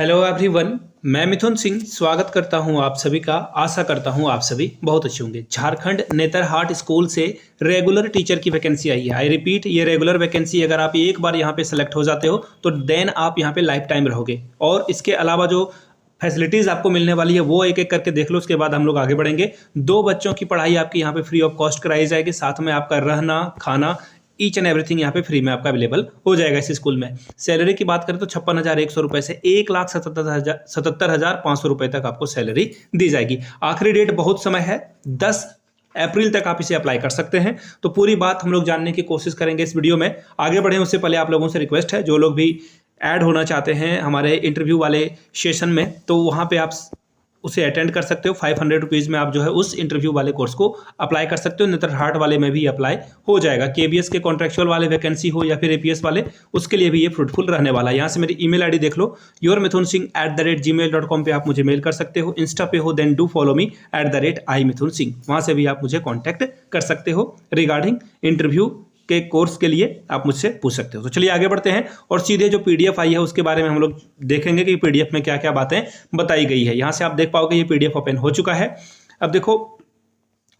Hello everyone, मैं मिथुन सिंह स्वागत करता हूं आप सभी का। आशा करता हूं आप सभी बहुत अच्छे होंगे। झारखंड नेतरहाट स्कूल से रेगुलर टीचर की वैकेंसी आई है। आई रिपीट, ये रेगुलर वैकेंसी, अगर आप एक बार यहां पे सेलेक्ट हो जाते हो तो देन आप यहां पे लाइफ टाइम रहोगे। और इसके अलावा जो फैसिलिटीज़ आपको मिलने वाली है वो एक एक करके देख लो, उसके बाद हम लोग आगे बढ़ेंगे। 2 बच्चों की पढ़ाई आपकी यहाँ पे फ्री ऑफ कॉस्ट कराई जाएगी, साथ में आपका रहना खाना ईच एंड एवरीथिंग यहाँ पे फ्री में आपका अवेलेबल हो जाएगा इस स्कूल में। सैलरी की बात करें तो 56,100 रुपए से 1,77,500 रुपए तक आपको सैलरी दी जाएगी। आखिरी डेट बहुत समय है, 10 अप्रैल तक आप इसे अप्लाई कर सकते हैं। तो पूरी बात हम लोग जानने की कोशिश करेंगे इस वीडियो में। आगे बढ़े उससे पहले आप लोगों से रिक्वेस्ट है, जो लोग भी ऐड होना चाहते हैं हमारे इंटरव्यू वाले सेशन में, तो वहाँ पे आप उसे अटेंड कर सकते हो। 500 रुपीज़ में आप जो है उस इंटरव्यू वाले कोर्स को अप्लाई कर सकते हो। नेतरहाट वाले में भी अप्लाई हो जाएगा। केबीएस के कॉन्ट्रेक्चुअल वाले वैकेंसी हो या फिर एपीएस वाले, उसके लिए भी ये फ्रूटफुल रहने वाला है। यहाँ से मेरी ईमेल आईडी देख लो, yourmithunsingh@gmail.com पे आप मुझे मेल कर सकते हो। इंस्टा पे हो then do follow me @imithunsingh, वहाँ से भी आप मुझे कॉन्टैक्ट कर सकते हो। रिगार्डिंग इंटरव्यू के कोर्स के लिए आप मुझसे पूछ सकते हो। तो चलिए आगे बढ़ते हैं और सीधे जो पीडीएफ आई है उसके बारे में हम लोग देखेंगे कि पीडीएफ में क्या क्या बातें बताई गई है। यहाँ से आप देख पाओगे ये पीडीएफ ओपन हो चुका है। अब देखो,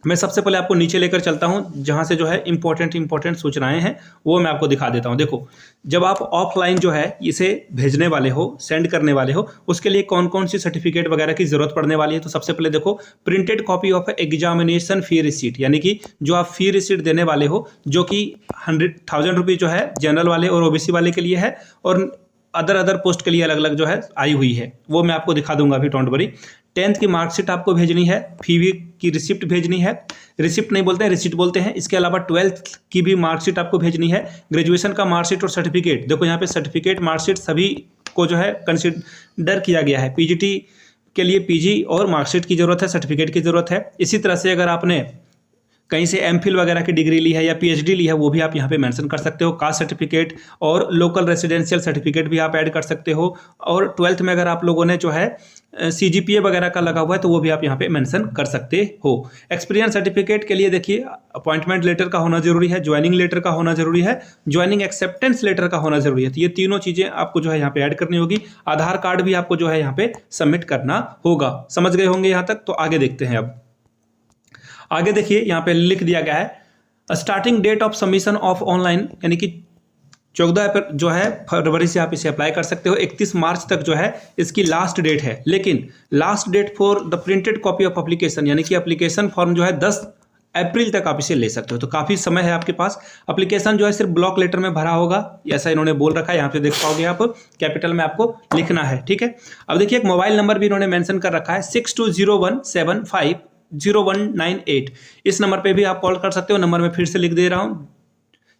मैं सबसे पहले आपको नीचे लेकर चलता हूं, जहां से जो है इंपॉर्टेंट सूचनाएं हैं वो मैं आपको दिखा देता हूं। देखो, जब आप ऑफलाइन जो है इसे भेजने वाले हो, सेंड करने वाले हो, उसके लिए कौन कौन सी सर्टिफिकेट वगैरह की जरूरत पड़ने वाली है। तो सबसे पहले देखो, printed copy of examination fee receipt, यानी कि जो आप फी रिसीट देने वाले हो, जो कि 100,000 रुपये जो है जनरल वाले और ओबीसी वाले के लिए है, और अदर पोस्ट के लिए अलग अलग जो है आई हुई है, वो मैं आपको दिखा दूंगा अभी, डोंट वरी। 10th की मार्कशीट आपको भेजनी है, फी की रिसिप्ट भेजनी है, रिसिप्ट नहीं बोलते हैं रिसिप्ट बोलते हैं। इसके अलावा 12th की भी मार्कशीट आपको भेजनी है, ग्रेजुएशन का मार्कशीट और सर्टिफिकेट। देखो यहाँ पे सर्टिफिकेट मार्कशीट सभी को जो है कंसिडर किया गया है। पीजीटी के लिए पीजी और मार्कशीट की जरूरत है, सर्टिफिकेट की जरूरत है। इसी तरह से अगर आपने कहीं से एमफिल वगैरह की डिग्री ली है या पीएचडी ली है, वो भी आप यहाँ पे मेंशन कर सकते हो। कास्ट सर्टिफिकेट और लोकल रेजिडेंशियल सर्टिफिकेट भी आप ऐड कर सकते हो। और 12th में अगर आप लोगों ने जो है सीजीपीए वगैरह का लगा हुआ है तो वो भी आप यहाँ पे मेंशन कर सकते हो। एक्सपीरियंस सर्टिफिकेट के लिए देखिए, अपॉइंटमेंट लेटर का होना जरूरी है, ज्वाइनिंग लेटर का होना जरूरी है, ज्वाइनिंग एक्सेप्टेंस लेटर का होना जरूरी है। तो ये तीनों चीजें आपको जो है यहाँ पे ऐड करनी होगी। आधार कार्ड भी आपको जो है यहाँ पे सबमिट करना होगा। समझ गए होंगे यहाँ तक? तो आगे देखते हैं। अब आगे देखिए, यहाँ पे लिख दिया गया है starting date of submission of online, यानी कि 14 जो है फरवरी से आप इसे अप्लाई कर सकते हो। 31 मार्च तक जो है इसकी लास्ट डेट है। लेकिन last date for the printed copy of application, यानी कि एप्लीकेशन फॉर्म जो है 10 अप्रैल तक आप इसे ले सकते हो। तो काफ़ी समय है आपके पास। एप्लीकेशन जो है सिर्फ ब्लॉक लेटर में भरा होगा, ऐसा इन्होंने बोल रखा है। यहाँ पे देख पाओगे आप, कैपिटल में आपको लिखना है, ठीक है। अब देखिए, एक मोबाइल नंबर भी इन्होंने मेंशन कर रखा है, 6201750198। इस नंबर पे भी आप कॉल कर सकते हो। नंबर मैं फिर से लिख दे रहा हूँ,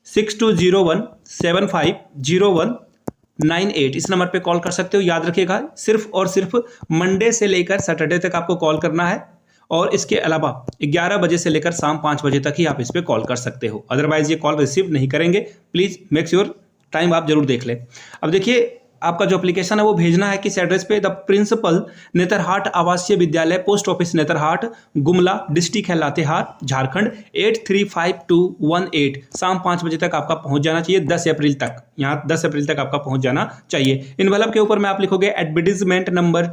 6201750198। इस नंबर पे कॉल कर सकते हो। याद रखिएगा, सिर्फ और सिर्फ मंडे से लेकर सैटरडे तक आपको कॉल करना है, और इसके अलावा 11 बजे से लेकर शाम 5 बजे तक ही आप इस पे कॉल कर सकते हो। अदरवाइज ये कॉल रिसीव नहीं करेंगे। प्लीज मेक श्योर टाइम आप जरूर देख लें। अब देखिए, आपका जो एप्लीकेशन है वो भेजना है किस एड्रेस पे? द प्रिंसिपल, नेतरहाट आवासीय विद्यालय, post office Netarhat, Gumla, district है लातेहार, झारखंड 835218। शाम 5 बजे तक आपका पहुंच जाना चाहिए। 10 अप्रैल तक, यहाँ 10 अप्रैल तक आपका पहुंच जाना चाहिए। इन्वेलप के ऊपर में आप लिखोगे एडवर्टीजमेंट नंबर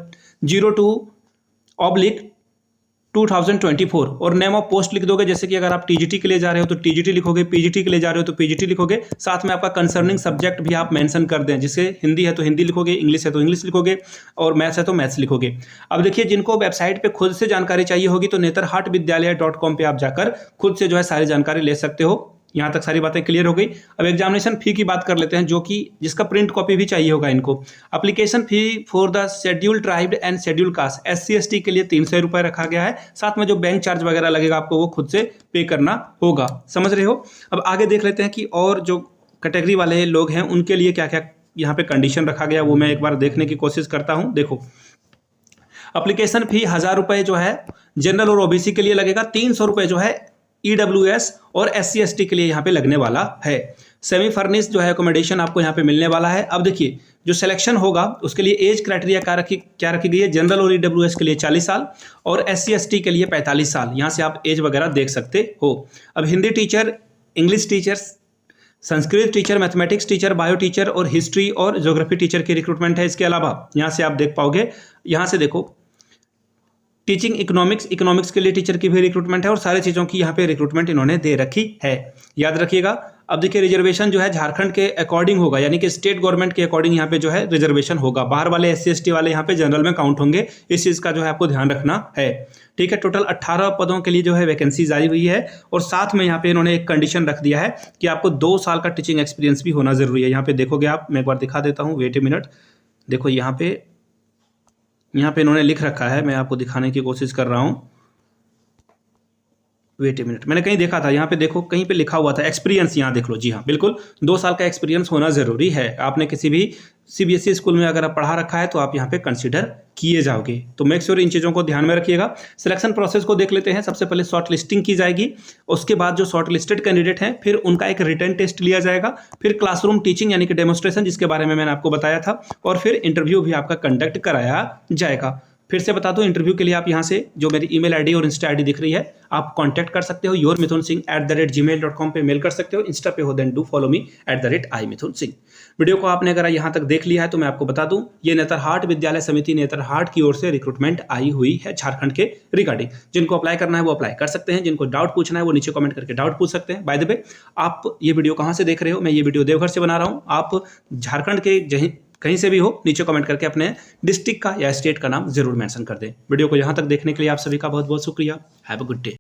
02/2024 और नेम ऑफ पोस्ट लिख दोगे। जैसे कि अगर आप टीजीटी के लिए जा रहे हो तो टीजीटी लिखोगे, पीजीटी के लिए जा रहे हो तो पीजीटी लिखोगे। साथ में आपका कंसर्निंग सब्जेक्ट भी आप मेंशन कर दें, जिसे हिंदी है तो हिंदी लिखोगे, इंग्लिश है तो इंग्लिश लिखोगे, और मैथ्स है तो मैथ्स लिखोगे। अब देखिए, जिनको वेबसाइट पे खुद से जानकारी चाहिए होगी तो netherhartvidyalaya.com पे आप जाकर खुद से जो है सारी जानकारी ले सकते हो। यहाँ तक सारी बातें क्लियर हो गई। अब एग्जामिनेशन फी की बात कर लेते हैं, जो कि जिसका प्रिंट कॉपी भी चाहिए होगा इनको। Application fee for the scheduled tribe and scheduled caste, SC/ST के लिए 300 रुपये रखा गया है। साथ में जो बैंक चार्ज वगैरह लगेगा आपको वो खुद से पे करना होगा। समझ रहे हो? अब आगे देख लेते हैं कि और जो कैटेगरी वाले लोग हैं उनके लिए क्या क्या यहाँ पे कंडीशन रखा गया, वो मैं एक बार देखने की कोशिश करता हूँ। देखो, एप्लीकेशन फी 1000 रुपये जो है जनरल और ओबीसी के लिए लगेगा, 300 रुपये जो है EWS और SC/ST के लिए यहाँ पे लगने वाला है। सेमी फर्निश जो है अकोमोडेशन आपको यहाँ पे मिलने वाला है। अब देखिए, जो सिलेक्शन होगा उसके लिए एज क्राइटेरिया क्या रखी गई है? जनरल और EWS के लिए 40 साल और SC/ST के लिए 45 साल। यहाँ से आप एज वगैरह देख सकते हो। अब Hindi teacher, English teachers Sanskrit teacher, mathematics teacher, bio teacher और हिस्ट्री और ज्योग्राफी टीचर की रिक्रूटमेंट है। इसके अलावा यहाँ से आप देख पाओगे, यहाँ से देखो टीचिंग इकोनॉमिक्स के लिए टीचर की भी रिक्रूटमेंट है और सारी चीज़ों की यहाँ पे रिक्रूटमेंट इन्होंने दे रखी है। याद रखिएगा। अब देखिए रिजर्वेशन जो है झारखंड के अकॉर्डिंग होगा, यानी कि स्टेट गवर्नमेंट के अकॉर्डिंग यहाँ पे जो है रिजर्वेशन होगा। बाहर वाले SC ST वाले यहाँ पे जनरल में काउंट होंगे, इस चीज़ का जो है आपको ध्यान रखना है। ठीक है, टोटल 18 पदों के लिए जो है वैकेंसी जारी हुई है और साथ में यहाँ पे इन्होंने एक कंडीशन रख दिया है कि आपको 2 साल का टीचिंग एक्सपीरियंस भी होना जरूरी है। यहाँ पे देखोगे आप, मैं एक बार दिखा देता हूँ, वेट ए मिनट। देखो यहाँ पे इन्होंने लिख रखा है, मैं आपको दिखाने की कोशिश कर रहा हूँ। वेट ए मिनट, मैंने कहीं देखा था, यहाँ पे देखो कहीं पे लिखा हुआ था एक्सपीरियंस, यहाँ देख लो। जी हाँ, बिल्कुल 2 साल का एक्सपीरियंस होना जरूरी है। आपने किसी भी CBSE स्कूल में अगर आप पढ़ा रखा है तो आप यहाँ पे कंसीडर किए जाओगे। तो मेक श्योर इन चीज़ों को ध्यान में रखिएगा। सिलेक्शन प्रोसेस को देख लेते हैं। सबसे पहले शॉर्ट लिस्टिंग की जाएगी, उसके बाद जो शॉर्ट लिस्टेड कैंडिडेट हैं फिर उनका एक रिटन टेस्ट लिया जाएगा, फिर क्लासरूम टीचिंग यानी कि डेमोन्स्ट्रेशन जिसके बारे में मैंने आपको बताया था, और फिर इंटरव्यू भी आपका कंडक्ट कराया जाएगा। फिर से बता दूं, इंटरव्यू के लिए आप यहाँ से जो मेरी ईमेल आईडी और इंस्टा आईडी दिख रही है आप कांटेक्ट कर सकते हो। yourmithunsingh@gmail.com पे मेल कर सकते हो। इंस्टा पे हो then do follow me @imithunsingh। Video को आपने अगर यहाँ तक देख लिया है तो मैं आपको बता दूं, ये नेतरहाट विद्यालय समिति नेतरहाट की ओर से रिक्रूटमेंट आई हुई है झारखंड के रिगार्डिंग। जिनको अप्लाई करना है वो अप्लाई कर सकते हैं, जिनको डाउट पूछना है वो नीचे कमेंट करके डाउट पूछ सकते हैं। बाय द वे, आप ये वीडियो कहाँ से देख रहे हो? मैं ये वीडियो देवघर से बना रहा हूँ। आप झारखंड के कहीं से भी हो, नीचे कमेंट करके अपने डिस्ट्रिक्ट का या स्टेट का नाम जरूर मेंशन कर दें। वीडियो को यहाँ तक देखने के लिए आप सभी का बहुत बहुत शुक्रिया। Have a good day.